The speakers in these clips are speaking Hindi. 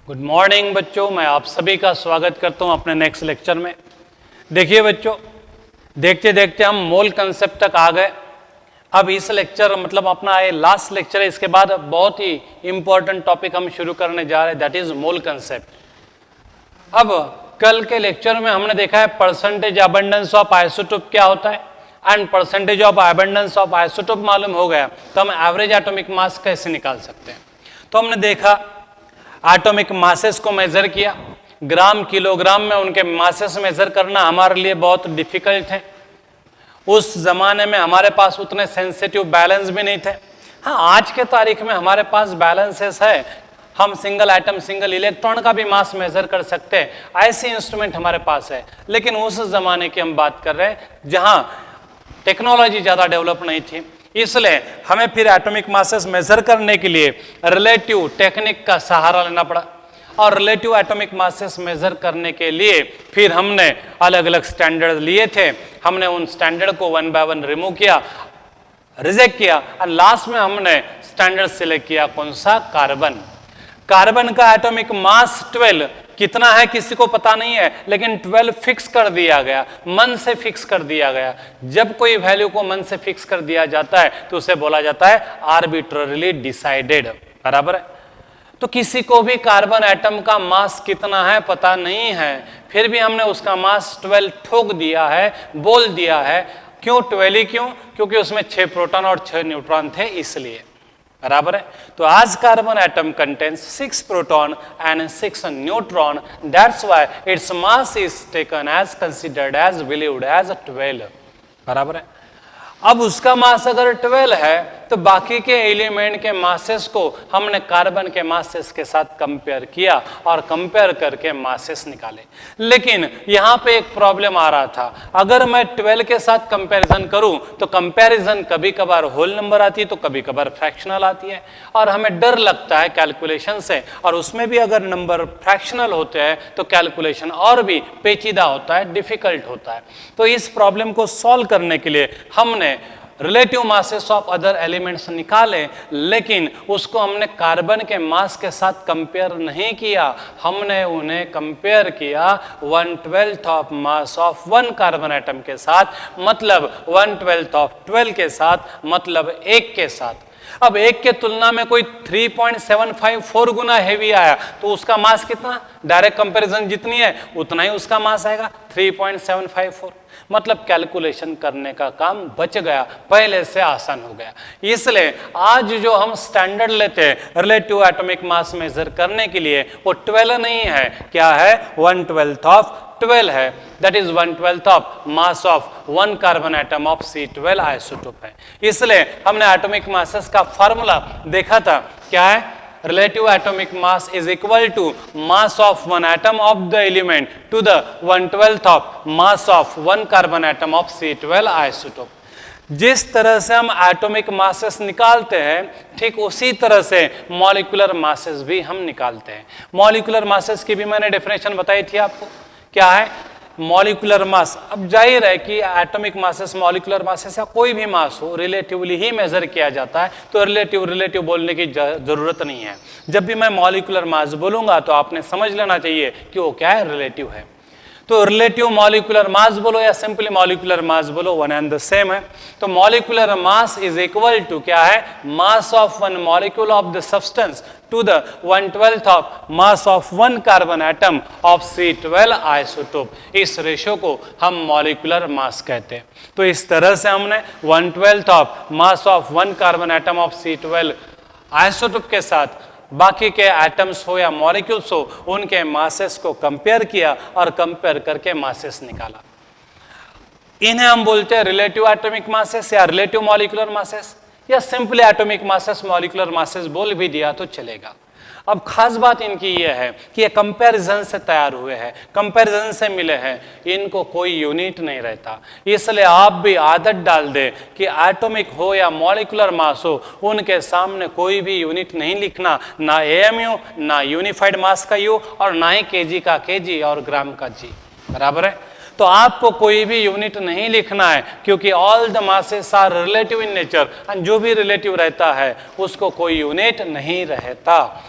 गुड मॉर्निंग बच्चों, मैं आप सभी का स्वागत करता हूं अपने नेक्स्ट लेक्चर में। देखिए बच्चों, देखते देखते हम मोल कंसेप्ट तक आ गए। अब इस लेक्चर मतलब अपना ये लास्ट लेक्चर है, इसके बाद बहुत ही इंपॉर्टेंट टॉपिक हम शुरू करने जा रहे हैं, दैट इज मोल कंसेप्ट। अब कल के लेक्चर में हमने देखा है परसेंटेज अबंडेंस ऑफ आइसोटोप क्या होता है and percentage of abundance of isotope मालूम हो गया तो हम एवरेज एटॉमिक मास कैसे निकाल सकते हैं। तो हमने देखा एटॉमिक मासेस को मेजर किया, ग्राम किलोग्राम में उनके मासेस मेजर करना हमारे लिए बहुत डिफिकल्ट है। उस जमाने में हमारे पास उतने सेंसिटिव बैलेंस भी नहीं थे। हाँ, आज के तारीख में हमारे पास बैलेंसेस है, हम सिंगल एटम सिंगल इलेक्ट्रॉन का भी मास मेजर कर सकते हैं, ऐसे इंस्ट्रूमेंट हमारे पास है। लेकिन उस जमाने की हम बात कर रहे हैं जहां टेक्नोलॉजी ज्यादा डेवलप नहीं थी, इसलिए हमें फिर एटॉमिक मासेस मेजर करने के लिए रिलेटिव टेक्निक का सहारा लेना पड़ा। और रिलेटिव एटॉमिक मासेस मेजर करने के लिए फिर हमने अलग अलग स्टैंडर्ड लिए थे। हमने उन स्टैंडर्ड को वन बाय वन रिमूव किया, रिजेक्ट किया और लास्ट में हमने स्टैंडर्ड सिलेक्ट किया, कौन सा? कार्बन। कार्बन का एटॉमिक मास 12 कितना है किसी को पता नहीं है, लेकिन 12 फिक्स कर दिया गया, मन से फिक्स कर दिया गया। जब कोई वैल्यू को मन से फिक्स कर दिया जाता है तो उसे बोला जाता है आर्बिट्ररीली डिसाइडेड, बराबर है। तो किसी को भी कार्बन एटम का मास कितना है पता नहीं है, फिर भी हमने उसका मास 12 ठोक दिया है, बोल दिया है। क्यों 12 ही क्यों? क्योंकि उसमें 6 प्रोटॉन और 6 न्यूट्रॉन थे, इसलिए, बराबर है। तो आज carbon atom contains 6 proton and 6 neutron, that's why its mass is taken as considered as believed as 12, बराबर है। अब उसका मास अगर 12 है तो बाकी के एलिमेंट के मासेस को हमने कार्बन के मासेस के साथ कंपेयर किया और कंपेयर करके मासेस निकाले। लेकिन यहां पे एक प्रॉब्लम आ रहा था, अगर मैं 12 के साथ कंपैरिजन करूं तो कंपैरिजन कभी कभार होल नंबर आती है तो कभी कभार फ्रैक्शनल आती है, और हमें डर लगता है कैलकुलेशन से, और उसमें भी अगर नंबर फ्रैक्शनल होते हैं तो कैलकुलेशन और भी पेचीदा होता है, डिफिकल्ट होता है। तो इस प्रॉब्लम को सॉल्व करने के लिए हमने relative masses of other elements निकाले, लेकिन उसको हमने कार्बन के मास के साथ कंपेयर नहीं किया, हमने उन्हें कंपेयर किया 1/12 of mass of 1 carbon atom के साथ, मतलब 1/12 ऑफ 12 के साथ, मतलब 1 के साथ। अब 1 के तुलना में कोई 3.754 गुना हेवी आया तो उसका मास कितना? डायरेक्ट कंपैरिजन जितनी है उतना ही उसका मास आएगा, 3.754। मतलब कैलकुलेशन करने का काम बच गया, पहले से आसान हो गया। इसलिए आज जो हम स्टैंडर्ड लेते हैं रिलेटिव एटॉमिक मास मेजर करने के लिए वो 12 नहीं है, क्या है? 1/12 ऑफ 12 है, that is 1/12 of mass of 1 carbon atom of C12 isotope है। इसलिए हमने एटॉमिक मासेस का फार्मूला देखा था, क्या है? relative atomic mass is equal to mass of one atom of the element to the 1/12 of mass of 1 carbon atom of C12 isotope। जिस तरह से हम एटॉमिक मासेस निकालते हैं ठीक उसी तरह से मॉलिक्यूलर मासेस भी हम निकालते हैं। मॉलिक्यूलर मासेस की भी मैंने डेफिनेशन बताई थी आपको, क्या है मॉलिक्यूलर मास। अब जाहिर है कि एटॉमिक मासेस, मॉलिक्यूलर मासेस या कोई भी मास हो रिलेटिवली ही मेजर किया जाता है, तो रिलेटिव बोलने की जरूरत नहीं है। जब भी मैं मॉलिक्यूलर मास बोलूंगा तो आपने समझ लेना चाहिए कि वो क्या है, रिलेटिव है। तो रिलेटिव मॉलिक्यूलर मास बोलो या सिंपली मॉलिक्यूलर मास बोलो, वन एंड द सेम है। तो molecular mass is equal to क्या है? Mass of one molecule of the substance to the 1/12 of mass of 1 carbon atom of C12 isotope. इस रेशियो को हम मॉलिक्यूलर मास कहते हैं। तो इस तरह से हमने 1/12 of mass of 1 carbon atom of C12 isotope के साथ बाकी के एटम्स हो या मॉलिक्यूल्स हो उनके मासेस को कंपेयर किया और कंपेयर करके मासेस निकाला। इन्हें हम बोलते हैं रिलेटिव एटॉमिक मासेस या रिलेटिव मॉलिक्यूलर मासेस, या simply atomic masses molecular masses बोल भी दिया तो चलेगा। अब खास बात इनकी यह है कि ये कंपैरिजन से तैयार हुए हैं, कंपैरिजन से मिले हैं, इनको कोई यूनिट नहीं रहता। इसलिए आप भी आदत डाल दे कि एटॉमिक हो या मॉलिक्यूलर मास हो उनके सामने कोई भी यूनिट नहीं लिखना, ना AMU, ना यूनिफाइड मास का U, और ना ही kg का kg और ग्राम का G, बराबर है। तो आपको कोई भी यूनिट नहीं लिखना है, क्योंकि all the masses are relative in nature, जो भी रिलेटिव रहता है उसको कोई यूनिट नहीं रहता।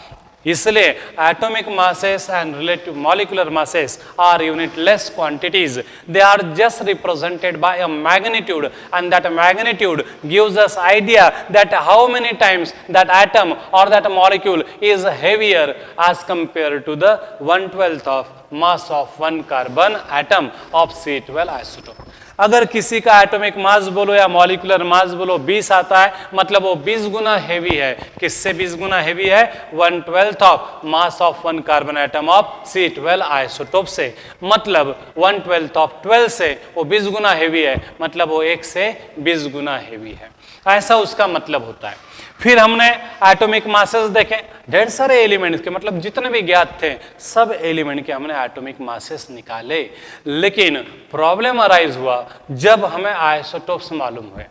इसलिए atomic masses and relative molecular masses are unitless quantities. They are just represented by a magnitude and that magnitude gives us idea that how many times that atom or that molecule is heavier as compared to the 1/12 of mass of one carbon atom of C12 isotope. अगर किसी का एटॉमिक मास बोलो या मॉलिक्यूलर मास बोलो 20 आता है, मतलब वो 20 गुना हेवी है. किससे 20 गुना हेवी है? 1/12 of mass of one carbon atom of C12 isotope से. मतलब 1/12 ऑफ 12 से वो 20 गुना हेवी है, मतलब वो 1 से 20 गुना हेवी है. ऐसा उसका मतलब होता है. फिर हमने एटॉमिक मासेस देखे, ढेर सारे एलिमेंट्स के, मतलब जितने भी ज्ञात थे सब एलिमेंट के हमने एटॉमिक मासेस निकाले. लेकिन प्रॉब्लम अराइज हुआ जब हमें आइसोटोप्स मालूम हुए.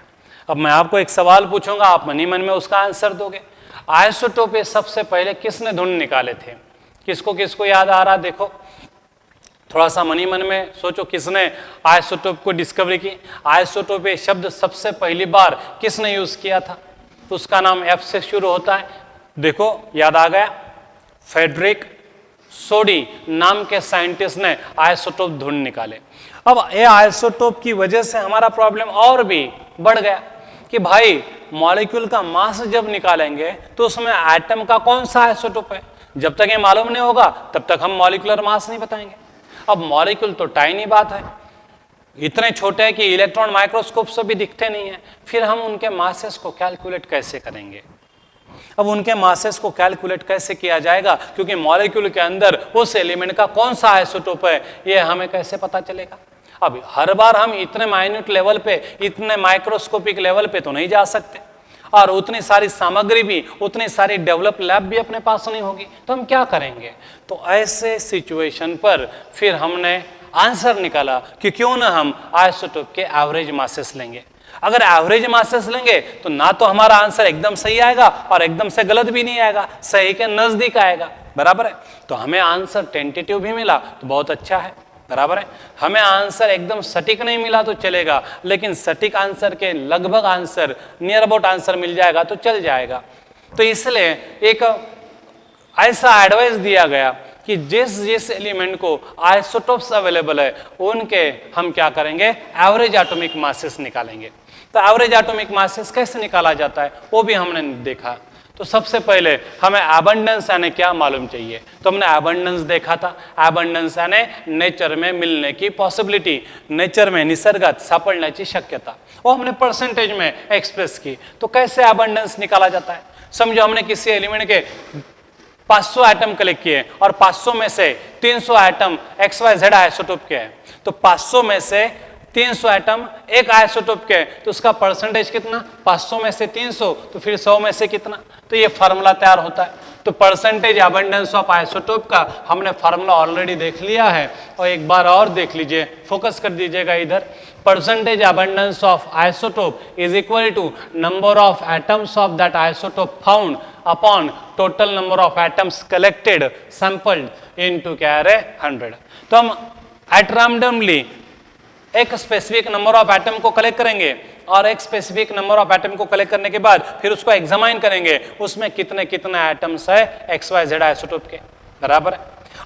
अब मैं आपको एक सवाल पूछूंगा, आप मन ही मन में उसका आंसर दोगे. आइसोटोप ये सबसे पहले किसने ढूंढ निकाले थे? किसको किसको याद आ रहा? देखो थोड़ा सा मन ही मन में सोचो, किसने आइसोटोप को डिस्कवरी की? आइसोटोप ये शब्द सबसे पहली बार किसने यूज किया था? तो उसका नाम F से शुरू होता है. देखो याद आ गया, फेडरिक सोडी नाम के साइंटिस्ट ने आइसोटोप ढूंढ निकाले. अब ये आइसोटोप की वजह से हमारा प्रॉब्लम और भी बढ़ गया कि भाई मॉलिक्यूल का मास जब निकालेंगे तो उसमें एटम का कौन सा आइसोटोप है. जब तक ये मालूम नहीं होगा तब तक हम मॉलिक्यूलर मास नहीं बताएंगे. अब मॉलिक्यूल तो टाइनी बात है, इतने छोटे हैं कि इलेक्ट्रॉन माइक्रोस्कोप से भी दिखते नहीं है. फिर हम उनके मासेस को कैलकुलेट कैसे करेंगे? अब उनके मासेस को कैलकुलेट कैसे किया जाएगा? क्योंकि मॉलिक्यूल के अंदर उस एलिमेंट का कौन सा आइसोटोप है ये हमें कैसे पता चलेगा? अब हर बार हम इतने माइन्यूट लेवल पे, इतने माइक्रोस्कोपिक लेवल पे तो नहीं जा सकते, और उतनी सारी सामग्री भी, उतनी सारी डेवलप लैब भी अपने पास नहीं होगी. तो हम क्या करेंगे? तो ऐसे सिचुएशन पर फिर हमने आंसर निकाला कि क्यों ना हम आइसोटोप के एवरेज मासेस लेंगे. अगर एवरेज मासेस लेंगे तो ना तो हमारा आंसर एकदम सही आएगा और एकदम से गलत भी नहीं आएगा, सही के नजदीक आएगा. बराबर है. तो हमें आंसर टेंटेटिव भी मिला तो बहुत अच्छा है. बराबर है. हमें आंसर एकदम सटीक नहीं मिला तो चलेगा, लेकिन सटीक आंसर के लगभग आंसर, नियर अबाउट आंसर मिल जाएगा तो चल जाएगा. तो इसलिए एक ऐसा एडवाइस दिया गया कि जिस जिस एलिमेंट को आइसोटोप्स अवेलेबल है उनके हम क्या करेंगे? एवरेज एटॉमिक मासेस निकालेंगे. तो एवरेज एटॉमिक मासेस कैसे निकाला जाता है वो भी हमने देखा. तो सबसे पहले हमें एबंडेंस यानी क्या मालूम चाहिए. तो हमने एबंडेंस देखा था. एबंडेंस यानी नेचर में मिलने की पॉसिबिलिटी, नेचर में निसर्गात सापडण्याची शक्यता, वो हमने परसेंटेज में एक्सप्रेस की. तो कैसे एबंडेंस निकाला जाता है? समझो हमने किसी एलिमेंट के 500 एटम कलेक्ट किए और 500 में से 300 एटम XYZ आइसोटोप के हैं. तो 500 में से 300 एटम एक आइसोटोप के, तो उसका परसेंटेज कितना? 500 में से 300, तो फिर 100 में से कितना? तो ये फार्मूला तैयार होता है. तो परसेंटेज अबंडेंस ऑफ आइसोटोप का हमने फार्मूला ऑलरेडी देख लिया है, और एक बार और देख लीजिए, फोकस कर दीजिएगा इधर. Percentage abundance of isotope is equal to number of atoms of that isotope found upon total number of atoms collected sampled into क्या है 100. तो हम एट रैंडमली एक स्पेसिफिक नंबर ऑफ एटम को कलेक्ट करेंगे और एक स्पेसिफिक नंबर ऑफ एटम को कलेक्ट करने के बाद फिर उसको एग्जामाइन करेंगे, उसमें कितने कितने एटम्स है XYZ आइसोटोप के. बराबर है.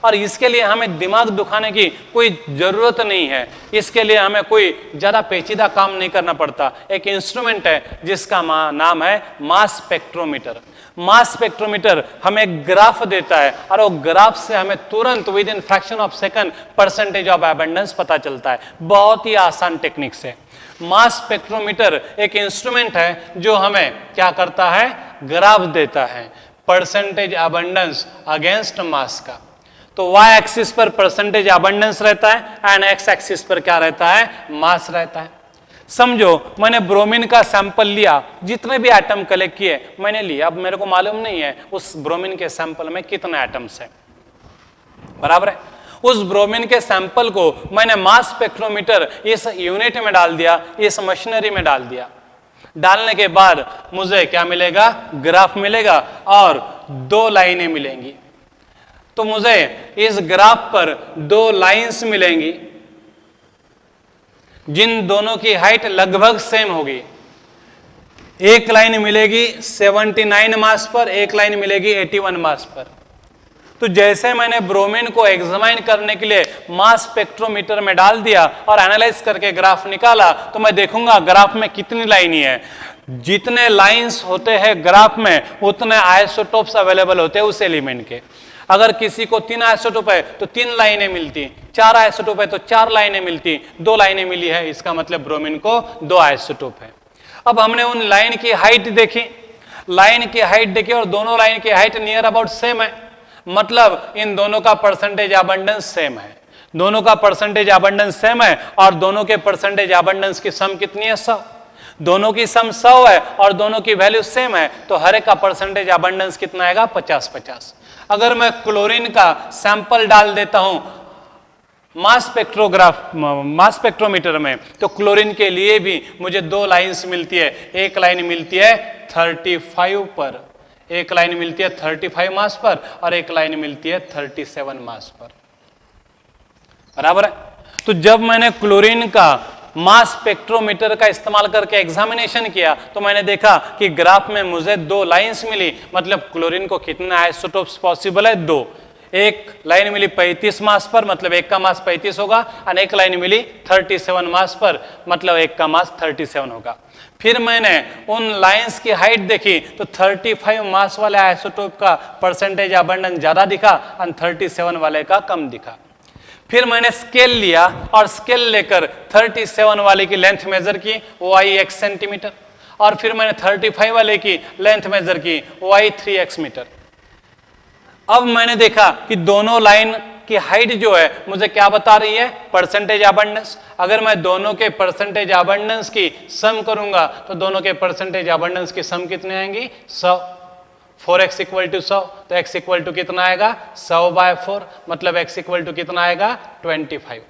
और इसके लिए हमें दिमाग दुखाने की कोई जरूरत नहीं है. इसके लिए हमें कोई ज्यादा पेचीदा काम नहीं करना पड़ता. एक इंस्ट्रूमेंट है जिसका नाम है मास स्पेक्ट्रोमीटर. मास स्पेक्ट्रोमीटर हमें एक ग्राफ देता है और वो ग्राफ से हमें तुरंत with in fraction of second percentage of abundance पता चलता है. बहुत ही आसान टेक्निक से. मास स्पेक्ट्रोमीटर एक इंस्ट्रूमेंट है जो हमें क्या करता है? ग्राफ देता है परसेंटेज अबंडेंस अगेंस्ट मास का. तो y एक्सिस पर परसेंटेज अबंडेंस रहता है एंड x एक्सिस पर क्या रहता है? मास रहता है. समझो मैंने ब्रोमीन का सैंपल लिया, जितने भी एटम कलेक्ट किए मैंने लिया. अब मेरे को मालूम नहीं है उस ब्रोमीन के सैंपल में कितने एटम्स हैं. बराबर है. उस ब्रोमीन के सैंपल को मैंने मास स्पेक्ट्रोमीटर इस यूनिट में डाल दिया, इस मशीनरी में डाल दिया. डालने के बाद मुझे क्या मिलेगा? ग्राफ मिलेगा और 2 लाइनें मिलेंगी. तो मुझे इस ग्राफ पर 2 लाइंस मिलेंगी जिन दोनों की हाइट लगभग सेम होगी. एक लाइन मिलेगी 79 मास पर, एक लाइन मिलेगी 81 मास पर. तो जैसे मैंने ब्रोमीन को एग्जामाइन करने के लिए मास स्पेक्ट्रोमीटर में डाल दिया और एनालाइज करके ग्राफ निकाला, तो मैं देखूंगा ग्राफ में कितनी लाइन है। जितने लाइंस होते हैं ग्राफ में उतने आइसोटोप्स अवेलेबल होते हैं उस एलिमेंट के। अगर किसी को 3 आइसोटोप है तो 3 लाइनें मिलती, 4 आइसोटोप है तो 4 लाइनें मिलती, 2 लाइनें मिली है, इसका मतलब ब्रोमीन को 2 आइसोटोप है। अब हमने उन लाइन की हाइट देखी, लाइन की हाइट देखी और दोनों लाइन की हाइट नियर अबाउट सेम है, मतलब इन दोनों का परसेंटेज अबंडेंस सेम है। दोनों का परसेंटेज अबंडेंस सेम है और दोनों के परसेंटेज अबंडेंस की सम कितनी है? 100। दोनों की सम 100 है और दोनों की वैल्यू सेम है, तो हर एक का परसेंटेज अबंडेंस कितना आएगा? 50-50। अगर मैं क्लोरीन का सैंपल डाल देता हूं मास स्पेक्ट्रोमीटर में, तो क्लोरीन के लिए भी मुझे 2 लाइंस मिलती है। एक लाइन मिलती है 35 पर, एक लाइन मिलती है 35 मास पर और एक लाइन मिलती है 37 मास पर, बराबर है। तो जब मैंने क्लोरीन का मास स्पेक्ट्रोमीटर का इस्तेमाल करके एग्जामिनेशन किया तो मैंने देखा कि ग्राफ में मुझे 2 लाइंस मिली, मतलब क्लोरीन को कितने आइसोटोप्स पॉसिबल है? 2। एक लाइन मिली 35 मास पर, मतलब एक का मास 35 होगा, और एक लाइन मिली 37 मास पर, मतलब एक का मास 37 होगा। फिर मैंने उन लाइंस की हाइट देखी तो 35 मास वाले आइसोटोप का परसेंटेज अबंडेंस ज्यादा दिखा और 37 वाले का कम दिखा। फिर मैंने स्केल लिया और स्केल लेकर 37 वाले की लेंथ मेजर की, वो आई 1 सेंटीमीटर, और फिर मैंने 35 वाले की लेंथ मेजर की, वो आई 3x मीटर। अब मैंने देखा कि दोनों लाइन की हाइट जो है मुझे क्या बता रही है? Percentage abundance. अगर मैं दोनों के परसेंटेज अबंडेंस की सम करूंगा तो दोनों के परसेंटेज अबंडेंस की सम कितने आएंगी? 100। 4x इक्वल टू 100, तो x इक्वल टू कितना आएगा? 100/4, मतलब x इक्वल टू कितना आएगा? 25।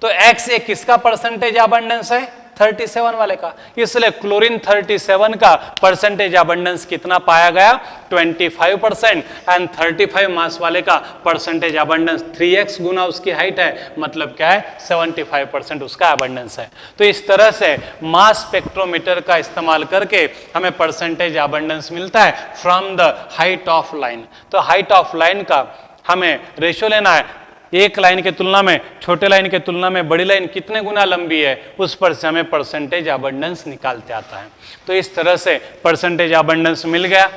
तो x ये किसका परसेंटेज अबंडेंस है? 37 वाले का। इसलिए क्लोरीन 37 का परसेंटेज अबंडेंस कितना पाया गया? 25%। एंड 35 मास वाले का परसेंटेज अबंडेंस 3x गुना उसकी हाइट है, मतलब क्या है? 75% उसका अबंडेंस है। तो इस तरह से मास स्पेक्ट्रोमीटर का इस्तेमाल करके हमें परसेंटेज अबंडेंस मिलता है from the height of line. तो हाइट ऑफ लाइन का हमें रेशियो लेना है, एक लाइन के तुलना में, छोटे लाइन के तुलना में बड़ी लाइन कितने गुना लंबी है, उस पर से हमें परसेंटेज अबंडेंस निकालते आता है। तो इस तरह से परसेंटेज अबंडेंस मिल गया।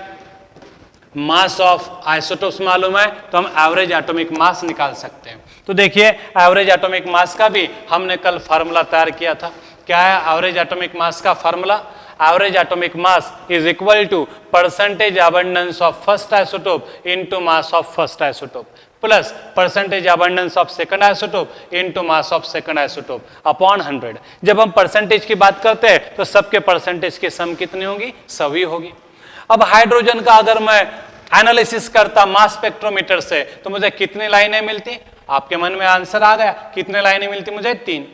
मास ऑफ आइसोटोप्स मालूम है तो हम एवरेज एटॉमिक मास निकाल सकते हैं। तो देखिए एवरेज एटॉमिक मास का भी हमने कल फार्मूला तैयार किया था। क्या है एवरेज एटॉमिक मास का formula? Average atomic mass is equal to percentage abundance of first isotope into mass of first isotope plus percentage abundance of second isotope into mass of second isotope upon 100। जब हम परसेंटेज की बात करते हैं तो सबके परसेंटेज की सम कितनी होगी? सभी होगी। अब हाइड्रोजन का अगर मैं एनालिसिस करता मास स्पेक्ट्रोमीटर से तो मुझे कितनी लाइनें मिलती? आपके मन में आंसर आ गया, कितने लाइनें मिलती? मुझे 3।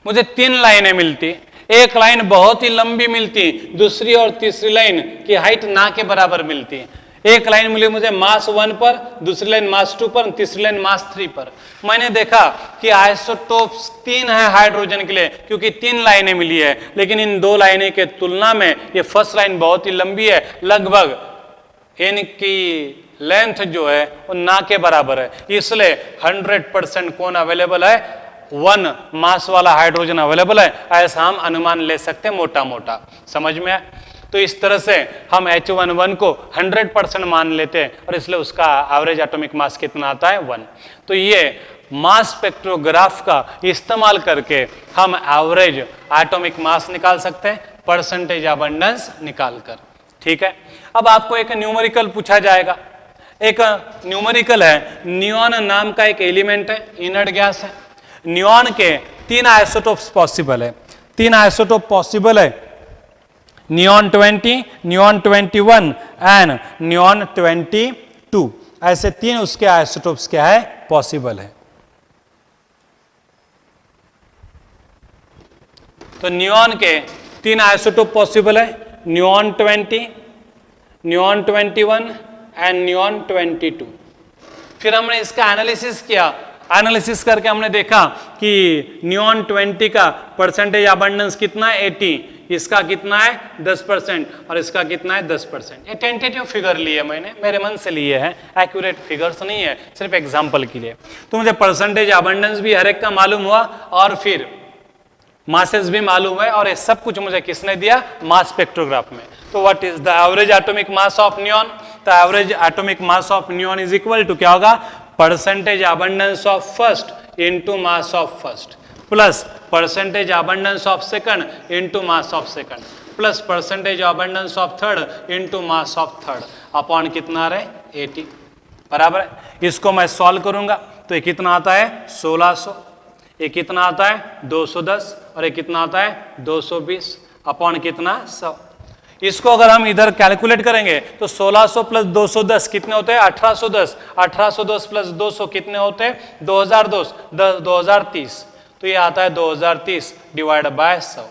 मुझे 3 लाइनें मिलती। एक लाइन बहुत ही लंबी मिलती, दूसरी और तीसरी लाइन की हाइट ना के बराबर मिलती। एक लाइन मिली मुझे मास 1 पर, दूसरी लाइन मास 2 पर, तीसरी लाइन मास 3 पर। मैंने देखा कि आइसोटोप्स 3 है हाइड्रोजन के लिए क्योंकि 3 लाइनें मिली है, लेकिन इन 2 लाइनें के तुलना में ये फर्स्ट लाइन बहुत ही लंबी है, लगभग इनकी लेंथ जो है वो ना के बराबर है। इसलिए 100% कौन अवेलेबल है? 1 मास वाला हाइड्रोजन अवेलेबल है, ऐसा हम अनुमान ले सकते हैं मोटा मोटा। समझ में आया? तो इस तरह से हम H11 को 100% मान लेते हैं और इसलिए उसका एवरेज एटॉमिक मास कितना आता है? 1। तो ये मास स्पेक्ट्रोग्राफ का इस्तेमाल करके हम एवरेज एटॉमिक मास निकाल सकते हैं परसेंटेज अबंडेंस निकालकर। ठीक है। अब आपको एक न्यूमेरिकल पूछा जाएगा। एक न्यूमेरिकल है, नियॉन नाम का एक एलिमेंट है, इनर्ट गैस है। नियॉन के 3 आइसोटोप्स पॉसिबल है। 3 आइसोटोप पॉसिबल है, नियॉन 20, नियॉन 21 एंड नियॉन 22। ऐसे 3 उसके आइसोटोप्स क्या है? पॉसिबल है। तो नियॉन के 3 आइसोटोप पॉसिबल है, नियॉन 20, नियॉन 21 एंड नियॉन 22। फिर हमने इसका एनालिसिस किया। एनालिसिस करके हमने देखा कि नियॉन 20 का परसेंटेज अबंडेंस कितना है? 80, इसका कितना है 10% और इसका कितना है 10%। ये टेंटेटिव फिगर लिए मैंने, मेरे मन से लिए हैं, एक्यूरेट फिगर्स नहीं है, सिर्फ एग्जांपल के लिए। तो मुझे परसेंटेज अबंडेंस भी हर एक का मालूम हुआ और फिर मासेस भी मालूम है, और ये सब कुछ मुझे किसने दिया, मास स्पेक्ट्रोग्राफ में। तो what is the average atomic mass of neon? तो average atomic mass of neon is equal to क्या होगा, percentage abundance of first into mass of first plus percentage abundance of second into mass of second plus percentage abundance of third into mass of third upon कितना आ रहा है 80 बराबर है। इसको मैं सॉल्व करूंगा तो ये कितना आता है 1600, ये कितना आता है 210 और ये कितना आता है 220 अपॉन कितना 100। इसको अगर हम इधर कैलकुलेट करेंगे तो 1600 प्लस 210 कितने होते हैं 1810, 1810 प्लस 200 कितने होते हैं 2030, तो ये आता है 2030 डिवाइड बाय 100,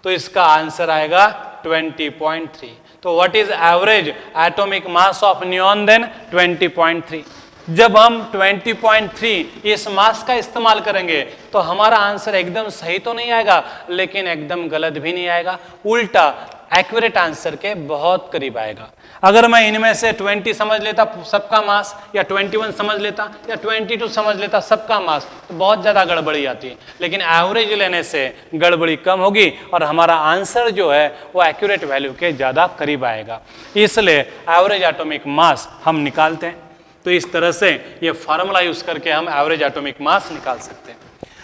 तो इसका आंसर आएगा 20.3। तो what is average atomic mass of neon then 20.3। जब हम 20.3 इस मास का इस्तेमाल करेंगे तो हमारा आंसर एकदम सही तो नहीं आएगा लेकिन एकदम गलत भी नहीं आएगा, उल्टा एक्यूरेट आंसर के बहुत करीब आएगा। अगर मैं इनमें से 20 समझ लेता सबका मास, या 21 समझ लेता, या 22 समझ लेता सबका मास, तो बहुत ज़्यादा गड़बड़ी आती। लेकिन एवरेज लेने से गड़बड़ी कम होगी और हमारा आंसर जो है वो एक्यूरेट वैल्यू के ज़्यादा करीब आएगा, इसलिए एवरेज एटॉमिक मास हम निकालते हैं। तो इस तरह से ये फार्मूला यूज करके हम एवरेज एटॉमिक मास निकाल सकते हैं।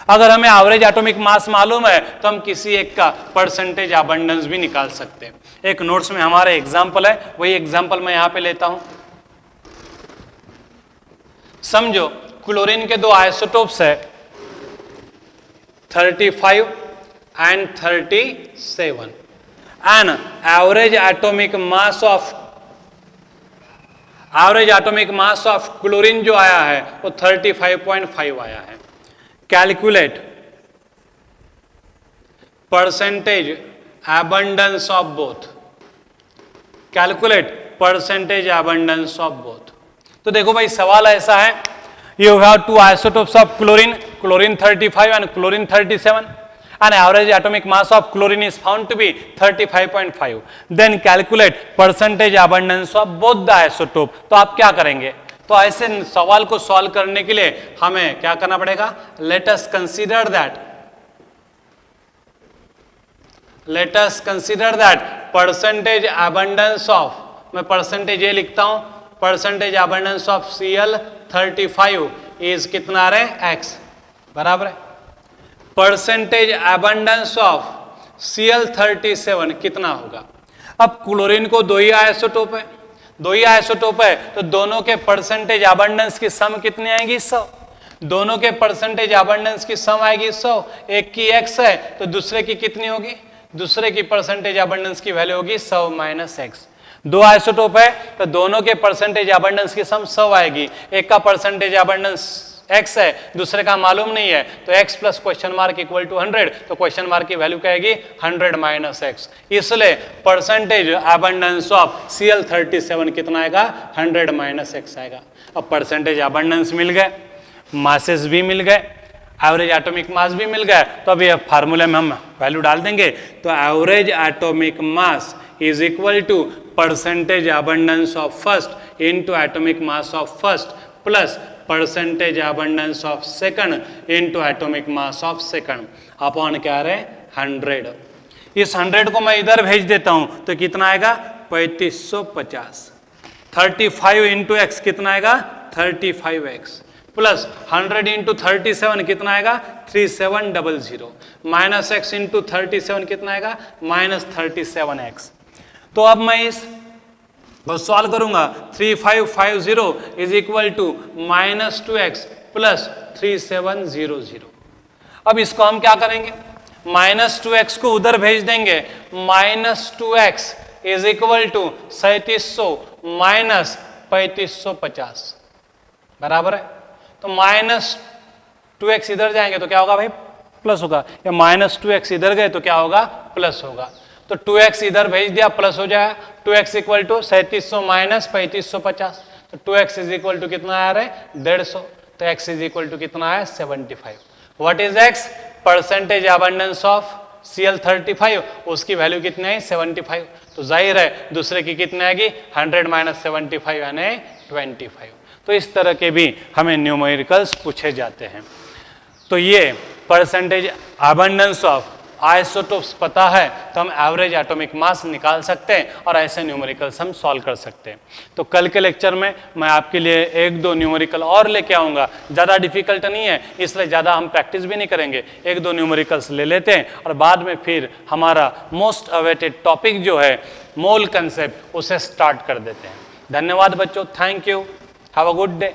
अगर हमें एवरेज एटॉमिक मास मालूम है तो हम किसी एक का परसेंटेज अबंडेंस भी निकाल सकते हैं। एक नोट्स में हमारा एग्जांपल है, वही एग्जांपल मैं यहां पे लेता हूं। समझो क्लोरीन के दो आइसोटोप्स है 35 and 37 and average atomic mass of chlorine जो आया है वो 35.5 आया है। Calculate percentage abundance of both, calculate percentage abundance of both. तो देखो भाई सवाल ऐसा है, you have two isotopes of chlorine, chlorine 35 and chlorine 37 and average atomic mass of chlorine is found to be 35.5, then calculate percentage abundance of both the isotope। तो आप क्या करेंगे, तो ऐसे सवाल को सॉल्व करने के लिए हमें क्या करना पड़ेगा, let us consider that percentage abundance of, मैं परसेंटेज ये लिखता हूं, percentage abundance of Cl35 is कितना आ रहा है x बराबर है, परसेंटेज abundance ऑफ Cl37 कितना होगा। अब क्लोरीन को दो ही आइसोटोप है, तो दोनों के परसेंटेज abundance की सम कितनी आएगी 100, दोनों के परसेंटेज abundance की सम आएगी 100, एक की x है तो दूसरे की कितनी होगी, दूसरे की परसेंटेज abundance की वैल्यू होगी 100 माइनस x। दो आइसोटोप है तो दोनों के परसेंटेज abundance की सम 100 आएगी, एक का परसेंटेज abundance x है दूसरे का मालूम नहीं है, तो x plus question mark equal to 100, तो क्वेश्चन मार्क की वैल्यू क्या आएगी 100 माइनस x, इसलिए परसेंटेज abundance ऑफ Cl37 कितना आएगा 100 माइनस x आएगा। अब परसेंटेज abundance मिल गए, मासेस भी मिल गए, एवरेज एटॉमिक मास भी मिल गया, तो अभी फार्मूले में हम वैल्यू डाल देंगे। तो average atomic mass is equal to percentage abundance of first into atomic mass of first plus percentage abundance of second into atomic mass of second upon क्या रहे 100। इस 100 को मैं इधर भेज देता हूं तो कितना आएगा 3550, 35 इंटू एक्स कितना आएगा 35x प्लस 100 इंटू 37 कितना आएगा 3700 माइनस x इंटू 37 कितना आएगा माइनस 37x। तो अब मैं इस सॉल्व करूंगा 3550 is equal to minus 2x plus 3700। अब इसको हम क्या करेंगे, माइनस 2x को उधर भेज देंगे, minus 2x is equal to 3700 minus 3550 बराबर है। तो माइनस 2x इधर जाएंगे तो क्या होगा भाई प्लस होगा, या माइनस 2x इधर गए तो क्या होगा प्लस होगा। तो 2x इधर भेज दिया प्लस हो जाएगा, 2x इक्वल टू 3700 माइनस 3550, तो 2x इज इक्वल टू कितना आ रहा है 150, तो x इज इक्वल टू कितना है 75। What is x, percentage abundance of Cl35 उसकी वैल्यू कितनी है 75, तो जाहिर है दूसरे की कितनी आएगी 100 माइनस 75 यानी 25। तो इस तरह के भी हमें न्यूमेरिकल्स पूछे जाते हैं। तो ये परसेंटेज अबंडेंस ऑफ आइसोटोप्स पता है तो हम एवरेज एटॉमिक मास निकाल सकते हैं और ऐसे न्यूमेरिकल्स हम सॉल्व कर सकते हैं। तो कल के लेक्चर में मैं आपके लिए एक दो न्यूमेरिकल और लेके आऊँगा, ज़्यादा डिफिकल्ट नहीं है इसलिए ज़्यादा हम प्रैक्टिस भी नहीं करेंगे, एक दो न्यूमेरिकल्स ले लेते हैं और बाद में फिर हमारा मोस्ट अवेटेड टॉपिक जो है मोल कंसेप्ट उसे स्टार्ट कर देते हैं। धन्यवाद बच्चों, thank you, have a good day.